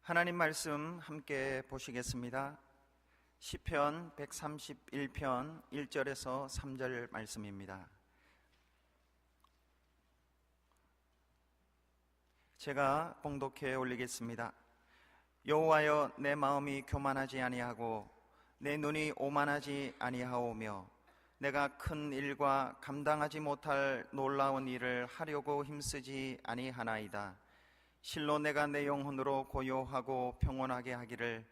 하나님 말씀 함께 보시겠습니다. 시편 131편 1절에서 3절 말씀입니다. 제가 봉독해 올리겠습니다. 여호와여, 내 마음이 교만하지 아니하고 내 눈이 오만하지 아니하오며 내가 큰 일과 감당하지 못할 놀라운 일을 하려고 힘쓰지 아니하나이다. 실로 내가 내 영혼으로 고요하고 평온하게 하기를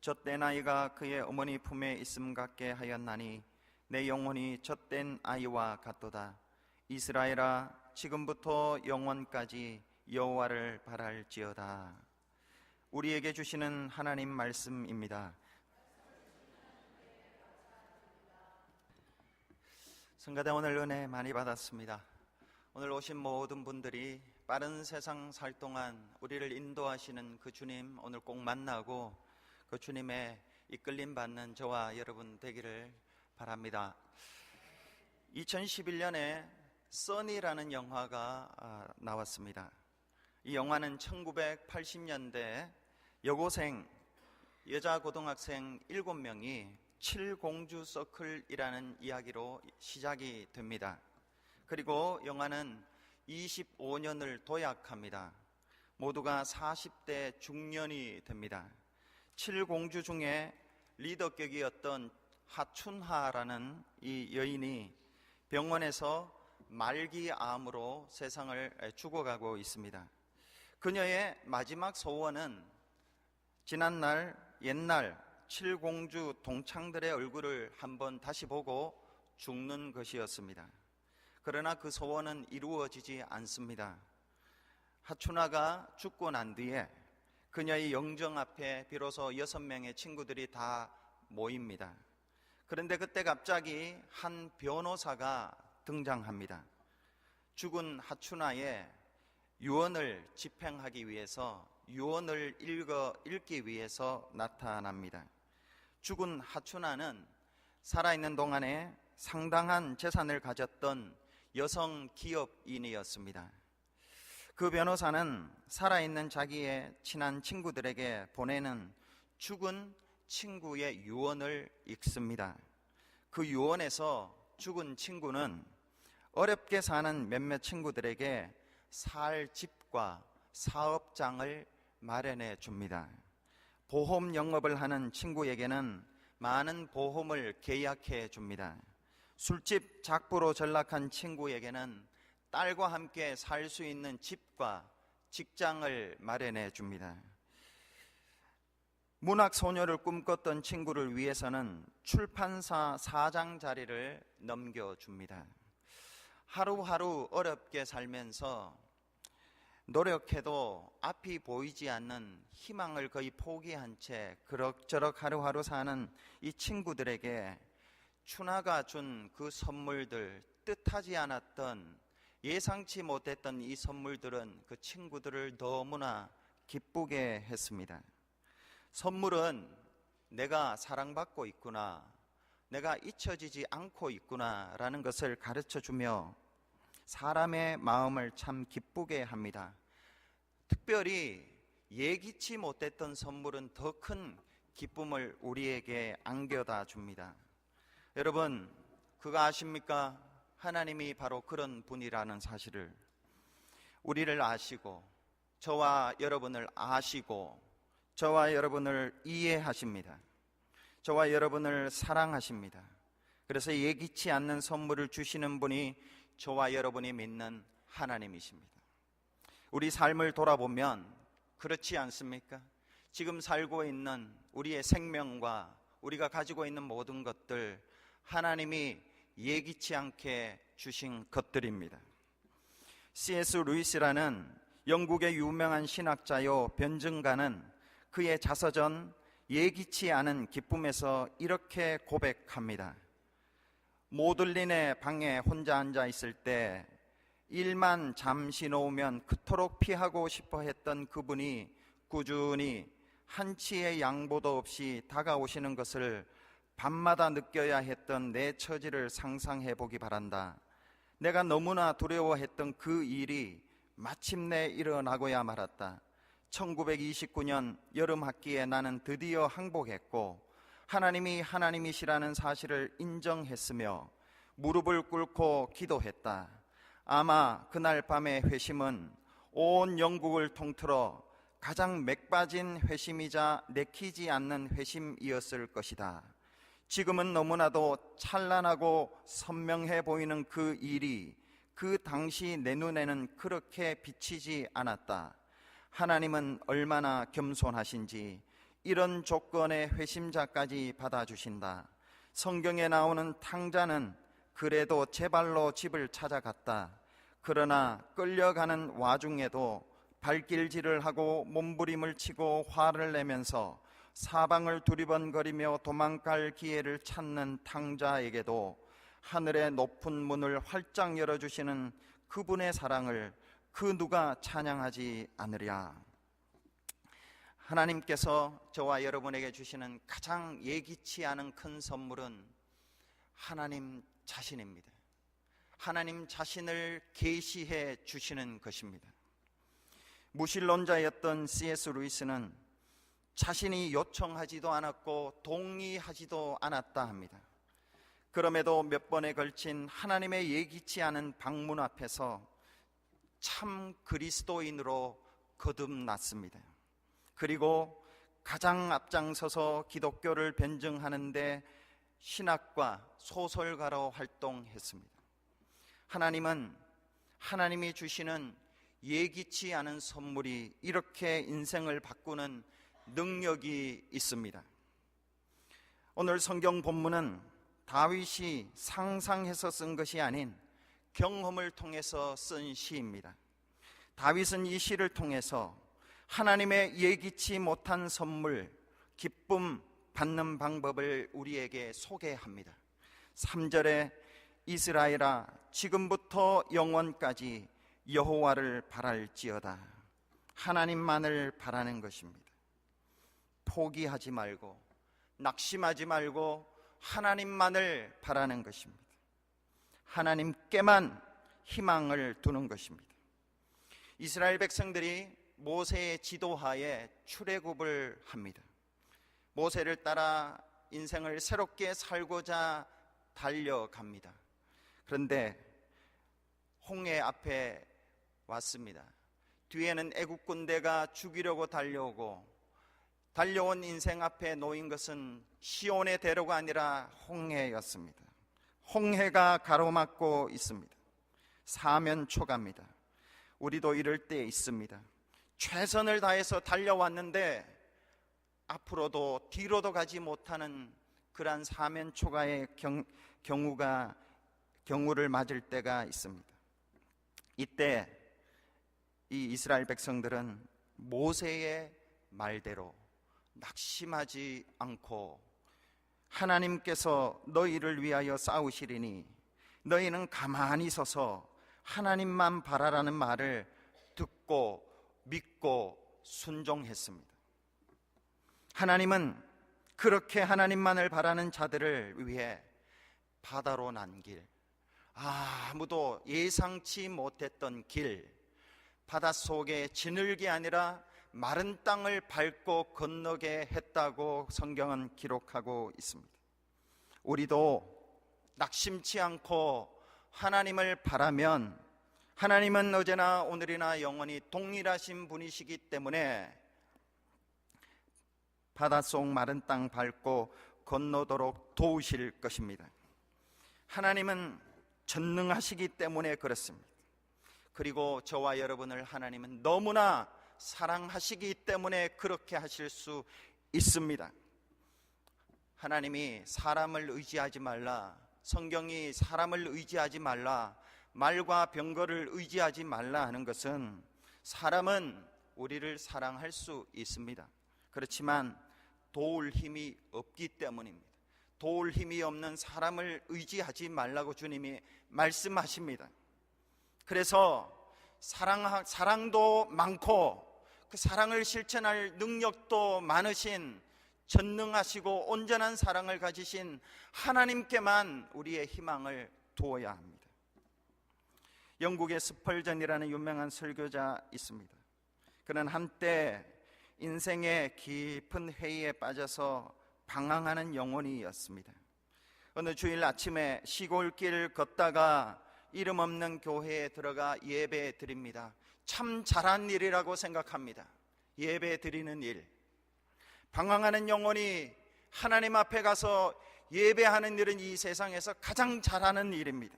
젖된 아이가 그의 어머니 품에 있음 같게 하였나니 내 영혼이 젖된 아이와 같도다. 이스라엘아, 지금부터 영원까지 여호와를 바랄지어다. 우리에게 주시는 하나님 말씀입니다. 성가대 오늘 은혜 많이 받았습니다. 오늘 오신 모든 분들이 빠른 세상 살 동안 우리를 인도하시는 그 주님 오늘 꼭 만나고 그 주님의 이끌림 받는 저와 여러분 되기를 바랍니다. 2011년에 써니라는 영화가 나왔습니다. 이 영화는 1980년대 여고생, 여자 고등학생 7명이 칠공주 서클이라는 이야기로 시작이 됩니다. 그리고 영화는 25년을 도약합니다. 모두가 40대 중년이 됩니다. 칠공주 중에 리더격이었던 하춘하라는 이 여인이 병원에서 말기암으로 세상을 죽어가고 있습니다. 그녀의 마지막 소원은 지난날 옛날 칠공주 동창들의 얼굴을 한번 다시 보고 죽는 것이었습니다. 그러나 그 소원은 이루어지지 않습니다. 하춘화가 죽고 난 뒤에 그녀의 영정 앞에 비로소 6명의 친구들이 다 모입니다. 그런데 그때 갑자기 한 변호사가 등장합니다. 죽은 하춘화의 유언을 집행하기 위해서, 유언을 읽기 위해서 나타납니다. 죽은 하춘화는 살아있는 동안에 상당한 재산을 가졌던 여성 기업인이었습니다. 그 변호사는 살아있는 자기의 친한 친구들에게 보내는 죽은 친구의 유언을 읽습니다. 그 유언에서 죽은 친구는 어렵게 사는 몇몇 친구들에게 살 집과 사업장을 마련해 줍니다. 보험 영업을 하는 친구에게는 많은 보험을 계약해 줍니다. 술집 작부로 전락한 친구에게는 딸과 함께 살 수 있는 집과 직장을 마련해 줍니다. 문학 소녀를 꿈꿨던 친구를 위해서는 출판사 사장 자리를 넘겨줍니다. 하루하루 어렵게 살면서 노력해도 앞이 보이지 않는 희망을 거의 포기한 채 그럭저럭 하루하루 사는 이 친구들에게 춘하가 준 그 선물들, 뜻하지 않았던, 예상치 못했던 이 선물들은 그 친구들을 너무나 기쁘게 했습니다. 선물은 내가 사랑받고 있구나, 내가 잊혀지지 않고 있구나 라는 것을 가르쳐주며 사람의 마음을 참 기쁘게 합니다. 특별히 예기치 못했던 선물은 더 큰 기쁨을 우리에게 안겨다 줍니다. 여러분, 그거 아십니까? 하나님이 바로 그런 분이라는 사실을, 우리를 아시고 저와 여러분을 아시고 저와 여러분을 이해하십니다. 저와 여러분을 사랑하십니다. 그래서 예기치 않는 선물을 주시는 분이 저와 여러분이 믿는 하나님이십니다. 우리 삶을 돌아보면 그렇지 않습니까? 지금 살고 있는 우리의 생명과 우리가 가지고 있는 모든 것들, 하나님이 예기치 않게 주신 것들입니다. C.S. 루이스라는 영국의 유명한 신학자요 변증가는 그의 자서전 예기치 않은 기쁨에서 이렇게 고백합니다. 모들린의 방에 혼자 앉아 있을 때 일만 잠시 놓으면 그토록 피하고 싶어 했던 그분이 꾸준히 한치의 양보도 없이 다가오시는 것을 밤마다 느껴야 했던 내 처지를 상상해 보기 바란다. 내가 너무나 두려워했던 그 일이 마침내 일어나고야 말았다. 1929년 여름 학기에 나는 드디어 항복했고 하나님이 하나님이시라는 사실을 인정했으며 무릎을 꿇고 기도했다. 아마 그날 밤의 회심은 온 영국을 통틀어 가장 맥빠진 회심이자 내키지 않는 회심이었을 것이다. 지금은 너무나도 찬란하고 선명해 보이는 그 일이 그 당시 내 눈에는 그렇게 비치지 않았다. 하나님은 얼마나 겸손하신지 이런 조건의 회심자까지 받아주신다. 성경에 나오는 탕자는 그래도 제 발로 집을 찾아갔다. 그러나 끌려가는 와중에도 발길질을 하고 몸부림을 치고 화를 내면서 사방을 두리번거리며 도망갈 기회를 찾는 탕자에게도 하늘의 높은 문을 활짝 열어주시는 그분의 사랑을 그 누가 찬양하지 않으랴. 하나님께서 저와 여러분에게 주시는 가장 예기치 않은 큰 선물은 하나님 자신입니다. 하나님 자신을 계시해 주시는 것입니다. 무신론자였던 C.S. 루이스는 자신이 요청하지도 않았고 동의하지도 않았다 합니다. 그럼에도 몇 번에 걸친 하나님의 예기치 않은 방문 앞에서 참 그리스도인으로 거듭났습니다. 그리고 가장 앞장서서 기독교를 변증하는데 신학과 소설가로 활동했습니다. 하나님은 하나님이 주시는 예기치 않은 선물이 이렇게 인생을 바꾸는 능력이 있습니다. 오늘 성경 본문은 다윗이 상상해서 쓴 것이 아닌 경험을 통해서 쓴 시입니다. 다윗은 이 시를 통해서 하나님의 예기치 못한 선물, 기쁨 받는 방법을 우리에게 소개합니다. 3절에 이스라엘아 지금부터 영원까지 여호와를 바랄지어다. 하나님만을 바라는 것입니다. 포기하지 말고 낙심하지 말고 하나님만을 바라는 것입니다. 하나님께만 희망을 두는 것입니다. 이스라엘 백성들이 모세의 지도하에 출애굽을 합니다. 모세를 따라 인생을 새롭게 살고자 달려갑니다. 그런데 홍해 앞에 왔습니다. 뒤에는 애국 군대가 죽이려고 달려온 인생 앞에 놓인 것은 시온의 대로가 아니라 홍해였습니다. 홍해가 가로막고 있습니다. 사면초가입니다. 우리도 이럴 때 있습니다. 최선을 다해서 달려왔는데 앞으로도 뒤로도 가지 못하는 그러한 사면초가의 경우를 맞을 때가 있습니다. 이때 이 이스라엘 백성들은 모세의 말대로 낙심하지 않고 하나님께서 너희를 위하여 싸우시리니 너희는 가만히 서서 하나님만 바라라는 말을 듣고 믿고 순종했습니다. 하나님은 그렇게 하나님만을 바라는 자들을 위해 바다로 난 길, 아무도 예상치 못했던 길, 바닷속에 지늘게 아니라 마른 땅을 밟고 건너게 했다고 성경은 기록하고 있습니다. 우리도 낙심치 않고 하나님을 바라면 하나님은 어제나 오늘이나 영원히 동일하신 분이시기 때문에 바닷속 마른 땅 밟고 건너도록 도우실 것입니다. 하나님은 전능하시기 때문에 그렇습니다. 그리고 저와 여러분을 하나님은 너무나 사랑하시기 때문에 그렇게 하실 수 있습니다. 하나님이 사람을 의지하지 말라, 성경이 사람을 의지하지 말라, 말과 병거를 의지하지 말라 하는 것은 사람은 우리를 사랑할 수 있습니다. 그렇지만 도울 힘이 없기 때문입니다. 도울 힘이 없는 사람을 의지하지 말라고 주님이 말씀하십니다. 그래서 사랑도 많고 그 사랑을 실천할 능력도 많으신 전능하시고 온전한 사랑을 가지신 하나님께만 우리의 희망을 두어야 합니다. 영국의 스펄전이라는 유명한 설교자 있습니다. 그는 한때 인생의 깊은 회의에 빠져서 방황하는 영혼이었습니다. 어느 주일 아침에 시골길을 걷다가 이름 없는 교회에 들어가 예배 드립니다. 참 잘한 일이라고 생각합니다. 예배 드리는 일. 방황하는 영혼이 하나님 앞에 가서 예배하는 일은 이 세상에서 가장 잘하는 일입니다.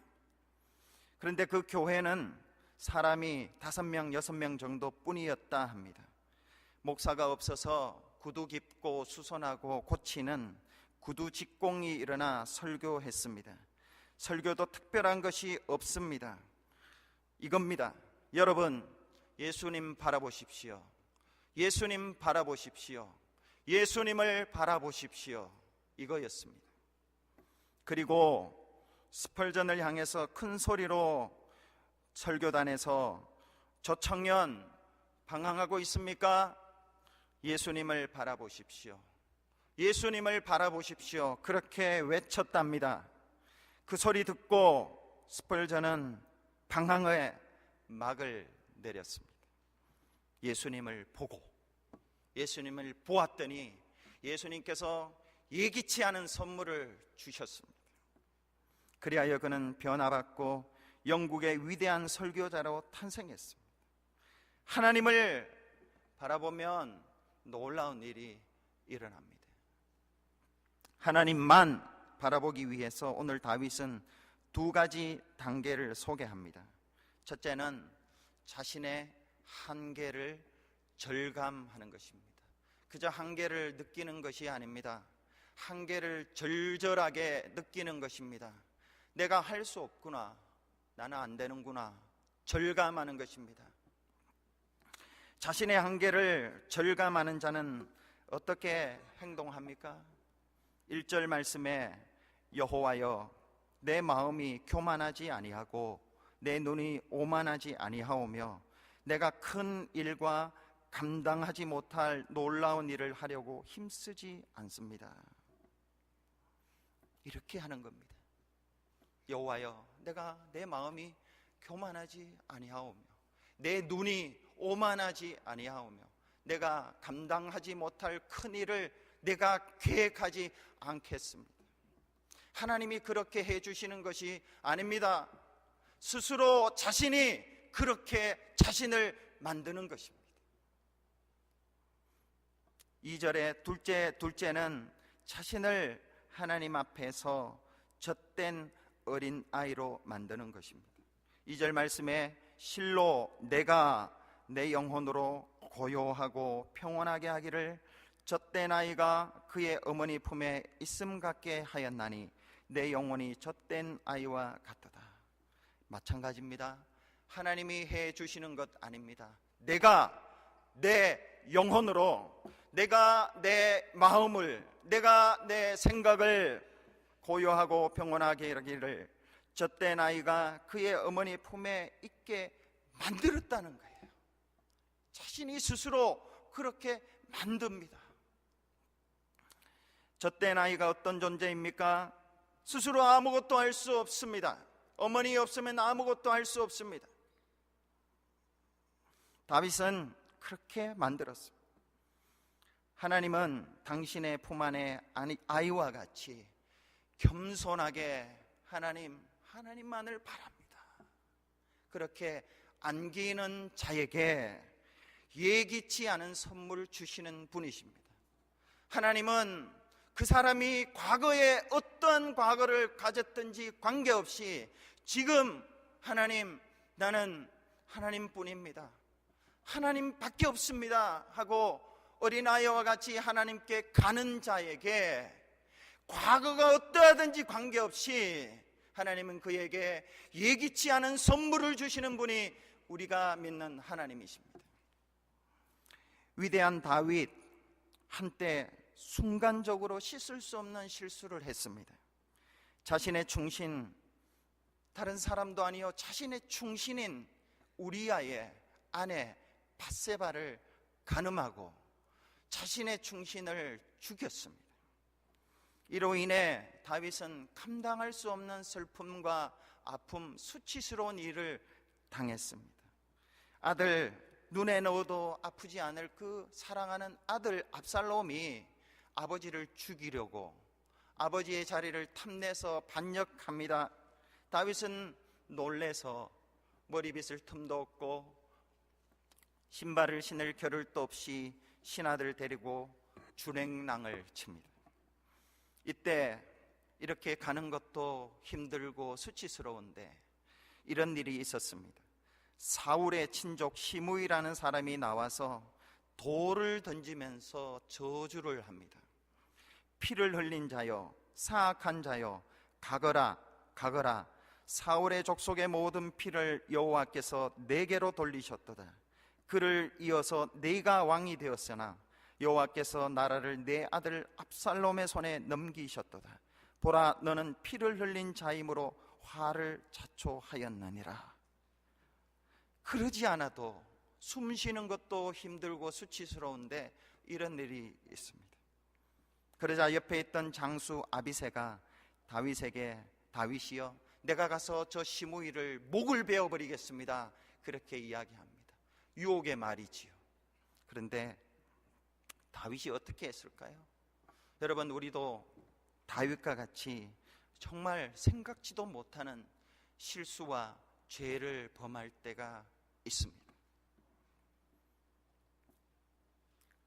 그런데 그 교회는 사람이 5명, 6명 정도 뿐이었다 합니다. 목사가 없어서 구두 깁고 수선하고 고치는 구두 직공이 일어나 설교했습니다. 설교도 특별한 것이 없습니다. 이겁니다. 여러분, 예수님 바라보십시오. 예수님 바라보십시오. 예수님을 바라보십시오. 이거였습니다. 그리고 스펄전을 향해서 큰 소리로 설교단에서 저 청년 방황하고 있습니까? 예수님을 바라보십시오. 예수님을 바라보십시오. 그렇게 외쳤답니다. 그 소리 듣고 스펄전은 방황의 막을 내렸습니다. 예수님을 보고 예수님을 보았더니 예수님께서 예기치 않은 선물을 주셨습니다. 그리하여 그는 변화받고 영국의 위대한 설교자로 탄생했습니다. 하나님을 바라보면 놀라운 일이 일어납니다. 하나님만 바라보기 위해서 오늘 다윗은 2가지 단계를 소개합니다. 첫째는 자신의 한계를 절감하는 것입니다. 그저 한계를 느끼는 것이 아닙니다. 한계를 절절하게 느끼는 것입니다. 내가 할 수 없구나, 나는 안 되는구나, 절감하는 것입니다. 자신의 한계를 절감하는 자는 어떻게 행동합니까? 1절 말씀에 여호와여 내 마음이 교만하지 아니하고 내 눈이 오만하지 아니하오며 내가 큰 일과 감당하지 못할 놀라운 일을 하려고 힘쓰지 않습니다. 이렇게 하는 겁니다. 여호와여 내가 내 마음이 교만하지 아니하오며 내 눈이 오만하지 아니하오며 내가 감당하지 못할 큰 일을 내가 계획하지 않겠습니다. 하나님이 그렇게 해주시는 것이 아닙니다. 스스로 자신이 그렇게 자신을 만드는 것입니다. 2절의 둘째는 자신을 하나님 앞에서 젖된 어린 아이로 만드는 것입니다. 2절 말씀에 실로 내가 내 영혼으로 고요하고 평온하게 하기를 젖된 아이가 그의 어머니 품에 있음 같게 하였나니 내 영혼이 젖된 아이와 같도다. 마찬가지입니다. 하나님이 해 주시는 것 아닙니다. 내가 내 영혼으로, 내가 내 마음을, 내가 내 생각을 고요하고 평온하게 하기를 젖된 아이가 그의 어머니 품에 있게 만들었다는 거예요. 자신이 스스로 그렇게 만듭니다. 젖된 아이가 어떤 존재입니까? 스스로 아무것도 할 수 없습니다. 어머니 없으면 아무것도 할 수 없습니다. 다윗은 그렇게 만들었습니다. 하나님은 당신의 품 안에 아이와 같이 겸손하게 하나님만을 바랍니다. 그렇게 안기는 자에게 예기치 않은 선물을 주시는 분이십니다. 하나님은 그 사람이 과거에 어떤 과거를 가졌든지 관계없이 지금 하나님, 나는 하나님뿐입니다, 하나님밖에 없습니다 하고 어린아이와 같이 하나님께 가는 자에게 과거가 어떠하든지 관계없이 하나님은 그에게 예기치 않은 선물을 주시는 분이 우리가 믿는 하나님이십니다. 위대한 다윗, 한때 순간적으로 씻을 수 없는 실수를 했습니다. 자신의 충신, 다른 사람도 아니요 자신의 충신인 우리아의 아내 밧세바를 간음하고 자신의 충신을 죽였습니다. 이로 인해 다윗은 감당할 수 없는 슬픔과 아픔, 수치스러운 일을 당했습니다. 아들 눈에 넣어도 아프지 않을 그 사랑하는 아들 압살롬이 아버지를 죽이려고 아버지의 자리를 탐내서 반역합니다. 다윗은 놀래서 머리빗을 틈도 없고 신발을 신을 겨를도 없이 신하들 데리고 주랭랑을 칩니다. 이때 이렇게 가는 것도 힘들고 수치스러운데 이런 일이 있었습니다. 사울의 친족 시므이라는 사람이 나와서 돌을 던지면서 저주를 합니다. 피를 흘린 자여, 사악한 자여, 가거라 가거라. 사울의 족속의 모든 피를 여호와께서 내게로 돌리셨도다. 그를 이어서 네가 왕이 되었으나 여호와께서 나라를 내 아들 압살롬의 손에 넘기셨도다. 보라, 너는 피를 흘린 자이므로 화를 자초하였느니라. 그러지 않아도 숨 쉬는 것도 힘들고 수치스러운데 이런 일이 있습니다. 그러자 옆에 있던 장수 아비새가 다윗에게 다윗이여, 내가 가서 저 시므이를 목을 베어버리겠습니다. 그렇게 이야기합니다. 유혹의 말이지요. 그런데 다윗이 어떻게 했을까요? 여러분, 우리도 다윗과 같이 정말 생각지도 못하는 실수와 죄를 범할 때가 있습니다.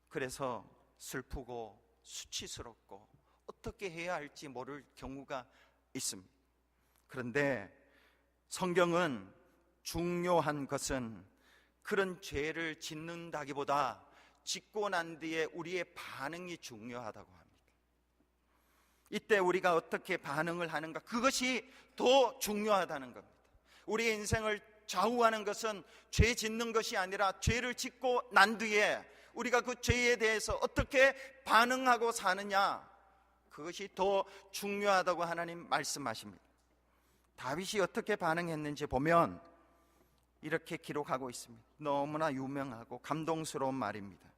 그래서 슬프고 수치스럽고 어떻게 해야 할지 모를 경우가 있습니다. 그런데 성경은 중요한 것은 그런 죄를 짓는다기보다 짓고 난 뒤에 우리의 반응이 중요하다고 합니다. 이때 우리가 어떻게 반응을 하는가, 그것이 더 중요하다는 겁니다. 우리의 인생을 좌우하는 것은 죄 짓는 것이 아니라 죄를 짓고 난 뒤에 우리가 그 죄에 대해서 어떻게 반응하고 사느냐, 그것이 더 중요하다고 하나님 말씀하십니다. 다윗이 어떻게 반응했는지 보면 이렇게 기록하고 있습니다. 너무나 유명하고 감동스러운 말입니다.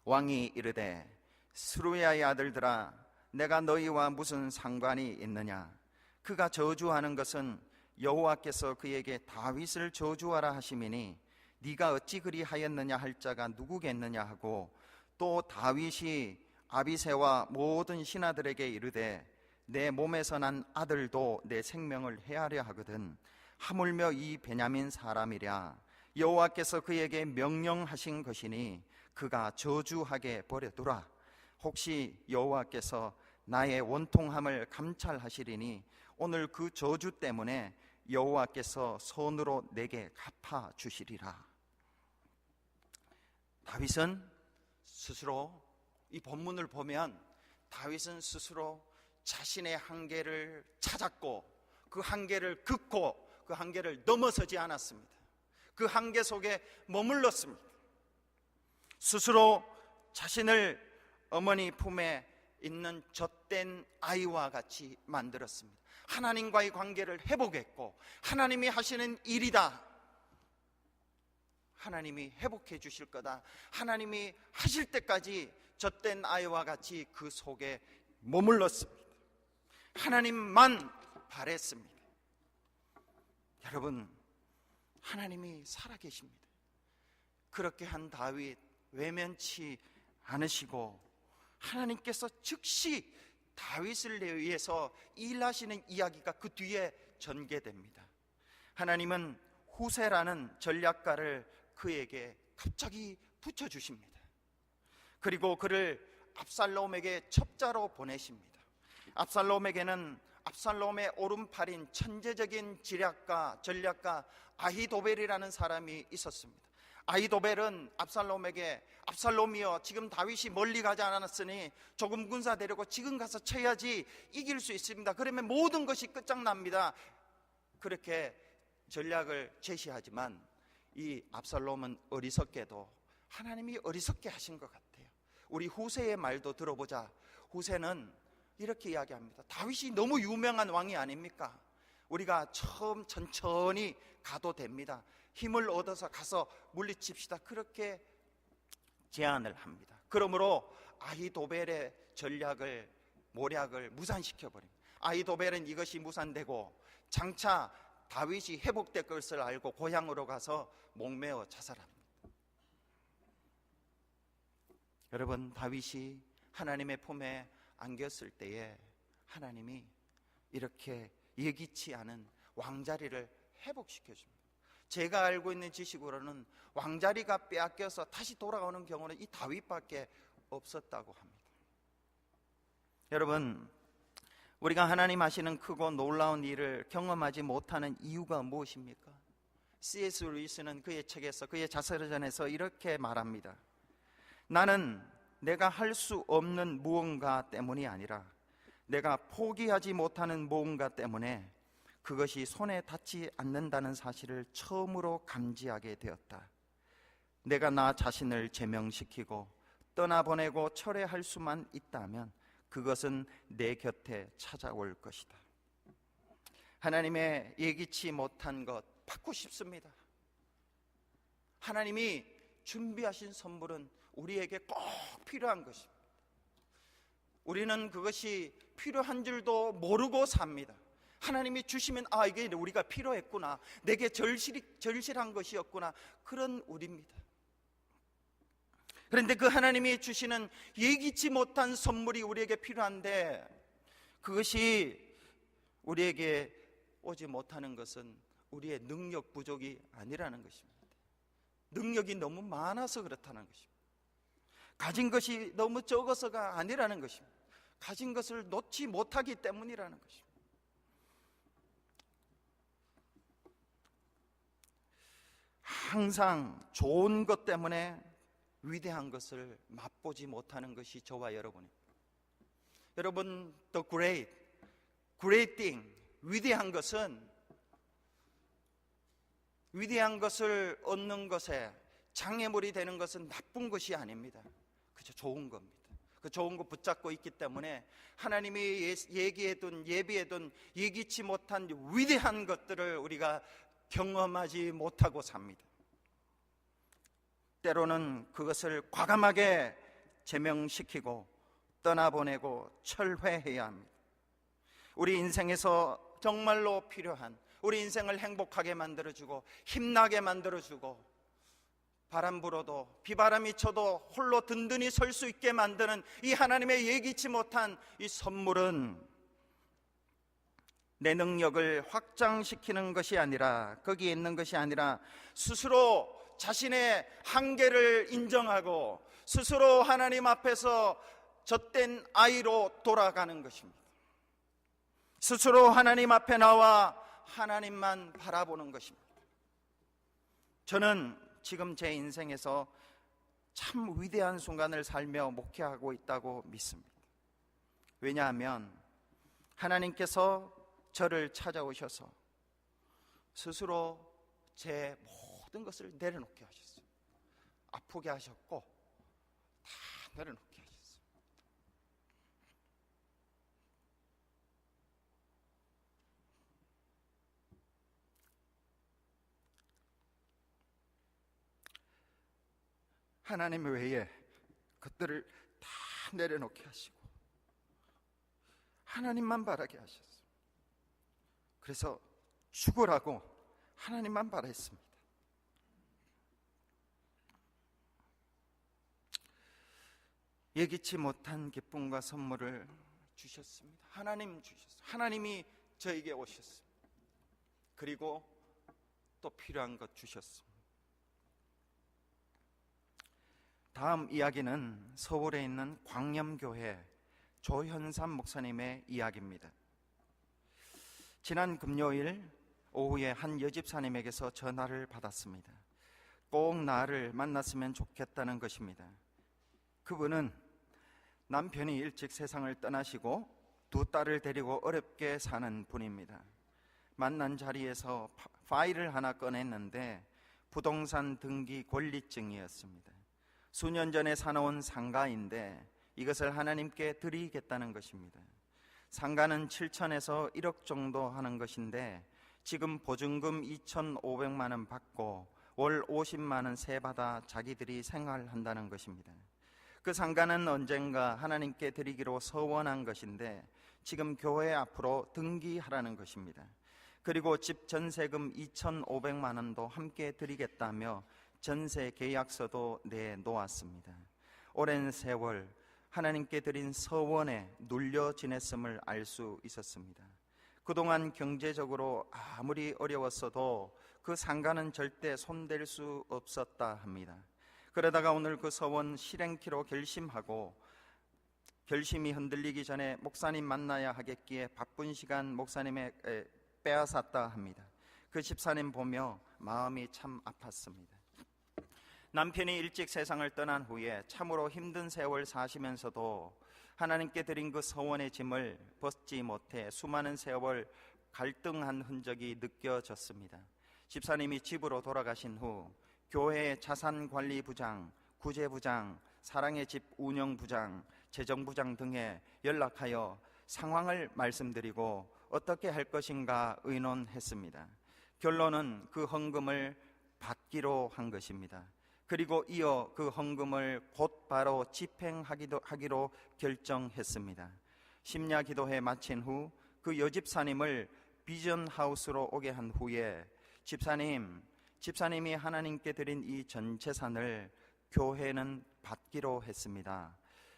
왕이 이르되 스루야의 아들들아, 내가 너희와 무슨 상관이 있느냐? 그가 저주하는 것은 여호와께서 그에게 다윗을 저주하라 하심이니 네가 어찌 그리하였느냐 할 자가 누구겠느냐 하고, 또 다윗이 아비새와 모든 신하들에게 이르되 내 몸에서 난 아들도 내 생명을 해하려 하거든 하물며 이 베냐민 사람이랴. 여호와께서 그에게 명령하신 것이니 그가 저주하게 버려두라. 혹시 여호와께서 나의 원통함을 감찰하시리니 오늘 그 저주 때문에 여호와께서 손으로 내게 갚아 주시리라. 다윗은 스스로, 이 본문을 보면 다윗은 스스로 자신의 한계를 찾았고 그 한계를 긋고 그 한계를 넘어서지 않았습니다. 그 한계 속에 머물렀습니다. 스스로 자신을 어머니 품에 있는 젖된 아이와 같이 만들었습니다. 하나님과의 관계를 회복했고 하나님이 하시는 일이다, 하나님이 회복해 주실 거다, 하나님이 하실 때까지 젖된 아이와 같이 그 속에 머물렀습니다. 하나님만 바랬습니다. 여러분, 하나님이 살아계십니다. 그렇게 한 다윗 외면치 않으시고 하나님께서 즉시 다윗을 위해서 일하시는 이야기가 그 뒤에 전개됩니다. 하나님은 후세라는 전략가를 그에게 갑자기 붙여주십니다. 그리고 그를 압살롬에게 첩자로 보내십니다. 압살롬에게는 압살롬의 오른팔인 천재적인 지략가, 전략가 아히도벨이라는 사람이 있었습니다. 아히도벨은 압살롬에게 압살롬이여, 지금 다윗이 멀리 가지 않았으니 조금 군사 데리고 지금 가서 쳐야지 이길 수 있습니다. 그러면 모든 것이 끝장납니다. 그렇게 전략을 제시하지만 이 압살롬은 어리석게도 하나님이 어리석게 하신 것 같아요. 우리 후세의 말도 들어보자. 후세는 이렇게 이야기합니다. 다윗이 너무 유명한 왕이 아닙니까? 우리가 처음 천천히 가도 됩니다. 힘을 얻어서 가서 물리칩시다. 그렇게 제안을 합니다. 그러므로 아히도벨의 전략을, 모략을 무산시켜버립니다. 아히도벨은 이것이 무산되고 장차 다윗이 회복될 것을 알고 고향으로 가서 목매어 자살합니다. 여러분, 다윗이 하나님의 품에 안겼을 때에 하나님이 이렇게 예기치 않은 왕자리를 회복시켜줍니다. 제가 알고 있는 지식으로는 왕자리가 빼앗겨서 다시 돌아오는 경우는 이 다윗밖에 없었다고 합니다. 여러분, 우리가 하나님 하시는 크고 놀라운 일을 경험하지 못하는 이유가 무엇입니까? C.S. 루이스는 그의 책에서, 그의 자서전에서 이렇게 말합니다. 나는 내가 할 수 없는 무언가 때문이 아니라 내가 포기하지 못하는 무언가 때문에 그것이 손에 닿지 않는다는 사실을 처음으로 감지하게 되었다. 내가 나 자신을 제명시키고 떠나보내고 철회할 수만 있다면 그것은 내 곁에 찾아올 것이다. 하나님의 예기치 못한 것 받고 싶습니다. 하나님이 준비하신 선물은 우리에게 꼭 필요한 것입니다. 우리는 그것이 필요한 줄도 모르고 삽니다. 하나님이 주시면 이게 우리가 필요했구나, 내게 절실한 것이었구나, 그런 우리입니다. 그런데 그 하나님이 주시는 예기치 못한 선물이 우리에게 필요한데 그것이 우리에게 오지 못하는 것은 우리의 능력 부족이 아니라는 것입니다. 능력이 너무 많아서 그렇다는 것입니다. 가진 것이 너무 적어서가 아니라는 것입니다. 가진 것을 놓지 못하기 때문이라는 것입니다. 항상 좋은 것 때문에 위대한 것을 맛보지 못하는 것이 저와 여러분입니다. 여러분, the great thing, 위대한 것을 얻는 것에 장애물이 되는 것은 나쁜 것이 아닙니다. 그저 좋은 겁니다. 그 좋은 거 붙잡고 있기 때문에 하나님이 예비해둔 예기치 못한 위대한 것들을 우리가 경험하지 못하고 삽니다. 때로는 그것을 과감하게 제명시키고 떠나보내고 철회해야 합니다. 우리 인생에서 정말로 필요한, 우리 인생을 행복하게 만들어주고 힘나게 만들어주고 바람 불어도 비바람이 쳐도 홀로 든든히 설 수 있게 만드는 이 하나님의 예기치 못한 이 선물은 내 능력을 확장시키는 것이 아니라, 거기에 있는 것이 아니라 스스로 자신의 한계를 인정하고 스스로 하나님 앞에서 젖된 아이로 돌아가는 것입니다. 스스로 하나님 앞에 나와 하나님만 바라보는 것입니다. 저는 지금 제 인생에서 참 위대한 순간을 살며 목회하고 있다고 믿습니다. 왜냐하면 하나님께서 저를 찾아오셔서 스스로 제 모든 것을 내려놓게 하셨어요. 아프게 하셨고 다 내려놓게 하셨어요. 하나님 외에 그들을 다 내려놓게 하시고 하나님만 바라게 하셨어요. 그래서 죽으라고 하나님만 바라했습니다. 예기치 못한 기쁨과 선물을 주셨습니다. 하나님 주셨어요. 하나님이 저에게 오셨습니다. 그리고 또 필요한 것 주셨습니다. 다음 이야기는 서울에 있는 광염교회 조현삼 목사님의 이야기입니다. 지난 금요일 오후에 한 여집사님에게서 전화를 받았습니다. 꼭 나를 만났으면 좋겠다는 것입니다. 그분은 남편이 일찍 세상을 떠나시고 두 딸을 데리고 어렵게 사는 분입니다. 만난 자리에서 파일을 하나 꺼냈는데 부동산 등기 권리증이었습니다. 수년 전에 사놓은 상가인데 이것을 하나님께 드리겠다는 것입니다. 상가는 7천에서 1억 정도 하는 것인데 지금 보증금 2,500만 원 받고 월 50만 원 세받아 자기들이 생활한다는 것입니다. 그 상가는 언젠가 하나님께 드리기로 서원한 것인데 지금 교회 앞으로 등기하라는 것입니다. 그리고 집 전세금 2,500만 원도 함께 드리겠다며 전세 계약서도 내놓았습니다. 오랜 세월 하나님께 드린 서원에 눌려 지냈음을 알 수 있었습니다. 그동안 경제적으로 아무리 어려웠어도 그 상가는 절대 손댈 수 없었다 합니다. 그러다가 오늘 그 서원 실행키로 결심이 흔들리기 전에 목사님 만나야 하겠기에 바쁜 시간 목사님의 빼앗았다 합니다. 그 집사님 보며 마음이 참 아팠습니다. 남편이 일찍 세상을 떠난 후에 참으로 힘든 세월 사시면서도 하나님께 드린 그 서원의 짐을 벗지 못해 수많은 세월 갈등한 흔적이 느껴졌습니다. 집사님이 집으로 돌아가신 후 교회의 자산관리부장, 구제부장, 사랑의 집 운영부장, 재정부장 등에 연락하여 상황을 말씀드리고 어떻게 할 것인가 의논했습니다. 결론은 그 헌금을 받기로 한 것입니다. 그리고 이어 그 헌금을 곧바로 집행하기로 결정했습니다. 심야 기도회 마친 후 그 여집사님을 비전하우스로 오게 한 후에 집사님이 하나님께 드린 이 전 재산을 교회는 받기로 했습니다.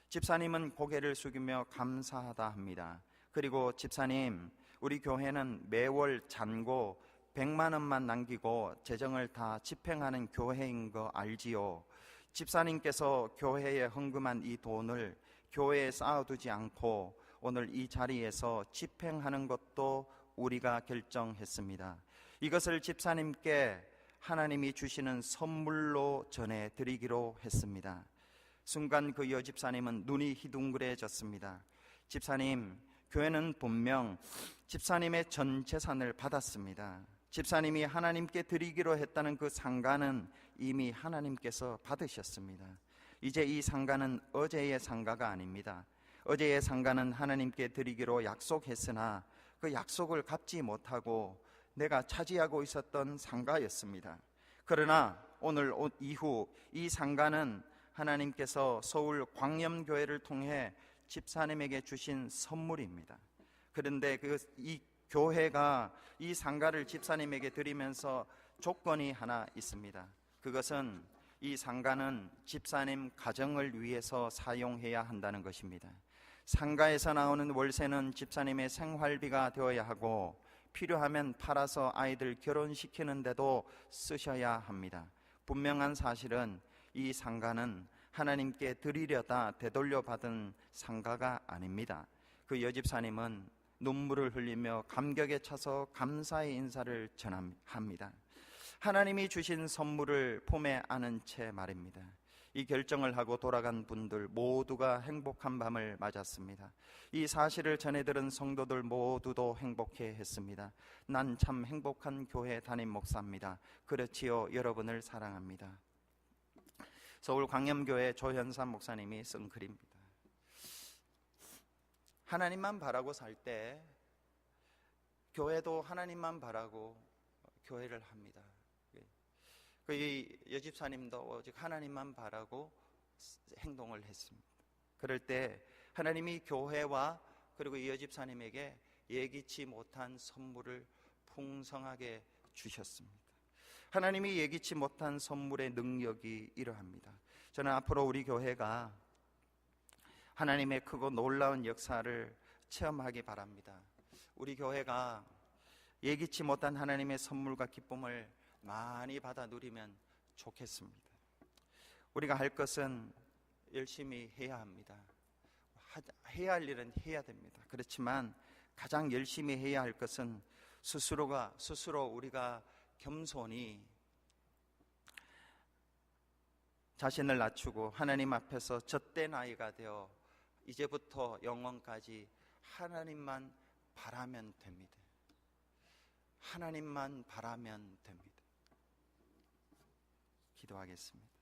집사님은 고개를 숙이며 감사하다 합니다. 그리고 집사님, 우리 교회는 매월 잔고 100만 원만 남기고 재정을 다 집행하는 교회인 거 알지요? 집사님께서 교회에 헌금한 이 돈을 교회에 쌓아두지 않고 오늘 이 자리에서 집행하는 것도 우리가 결정했습니다. 이것을 집사님께 하나님이 주시는 선물로 전해드리기로 했습니다. 순간 그 여집사님은 눈이 희둥그레졌습니다. 집사님, 교회는 분명 집사님의 전 재산을 받았습니다. 집사님이 하나님께 드리기로 했다는 그 상가는 이미 하나님께서 받으셨습니다. 이제 이 상가는 어제의 상가가 아닙니다. 어제의 상가는 하나님께 드리기로 약속했으나 그 약속을 갚지 못하고 내가 차지하고 있었던 상가였습니다. 그러나 오늘 이후 이 상가는 하나님께서 서울 광염교회를 통해 집사님에게 주신 선물입니다. 그런데 이 교회가 이 상가를 집사님에게 드리면서 조건이 하나 있습니다. 그것은 이 상가는 집사님 가정을 위해서 사용해야 한다는 것입니다. 상가에서 나오는 월세는 집사님의 생활비가 되어야 하고 필요하면 팔아서 아이들 결혼시키는데도 쓰셔야 합니다. 분명한 사실은 이 상가는 하나님께 드리려다 되돌려 받은 상가가 아닙니다. 그 여집사님은 눈물을 흘리며 감격에 차서 감사의 인사를 전합니다. 하나님이 주신 선물을 품에 안은 채 말입니다. 이 결정을 하고 돌아간 분들 모두가 행복한 밤을 맞았습니다. 이 사실을 전해들은 성도들 모두도 행복해 했습니다. 난 참 행복한 교회 담임 목사입니다. 그렇지요, 여러분을 사랑합니다. 서울 광염교회 조현삼 목사님이 쓴 글입니다. 하나님만 바라고 살 때 교회도 하나님만 바라고 교회를 합니다. 그 여집사님도 오직 하나님만 바라고 행동을 했습니다. 그럴 때 하나님이 교회와 그리고 이 여집사님에게 예기치 못한 선물을 풍성하게 주셨습니다. 하나님이 예기치 못한 선물의 능력이 이러합니다. 저는 앞으로 우리 교회가 하나님의 크고 놀라운 역사를 체험하기 바랍니다. 우리 교회가 예기치 못한 하나님의 선물과 기쁨을 많이 받아 누리면 좋겠습니다. 우리가 할 것은 열심히 해야 합니다. 해야 할 일은 해야 됩니다. 그렇지만 가장 열심히 해야 할 것은 스스로 우리가 겸손히 자신을 낮추고 하나님 앞에서 젖된 아이가 되어 이제부터 영원까지 하나님만 바라면 됩니다. 하나님만 바라면 됩니다. 기도하겠습니다.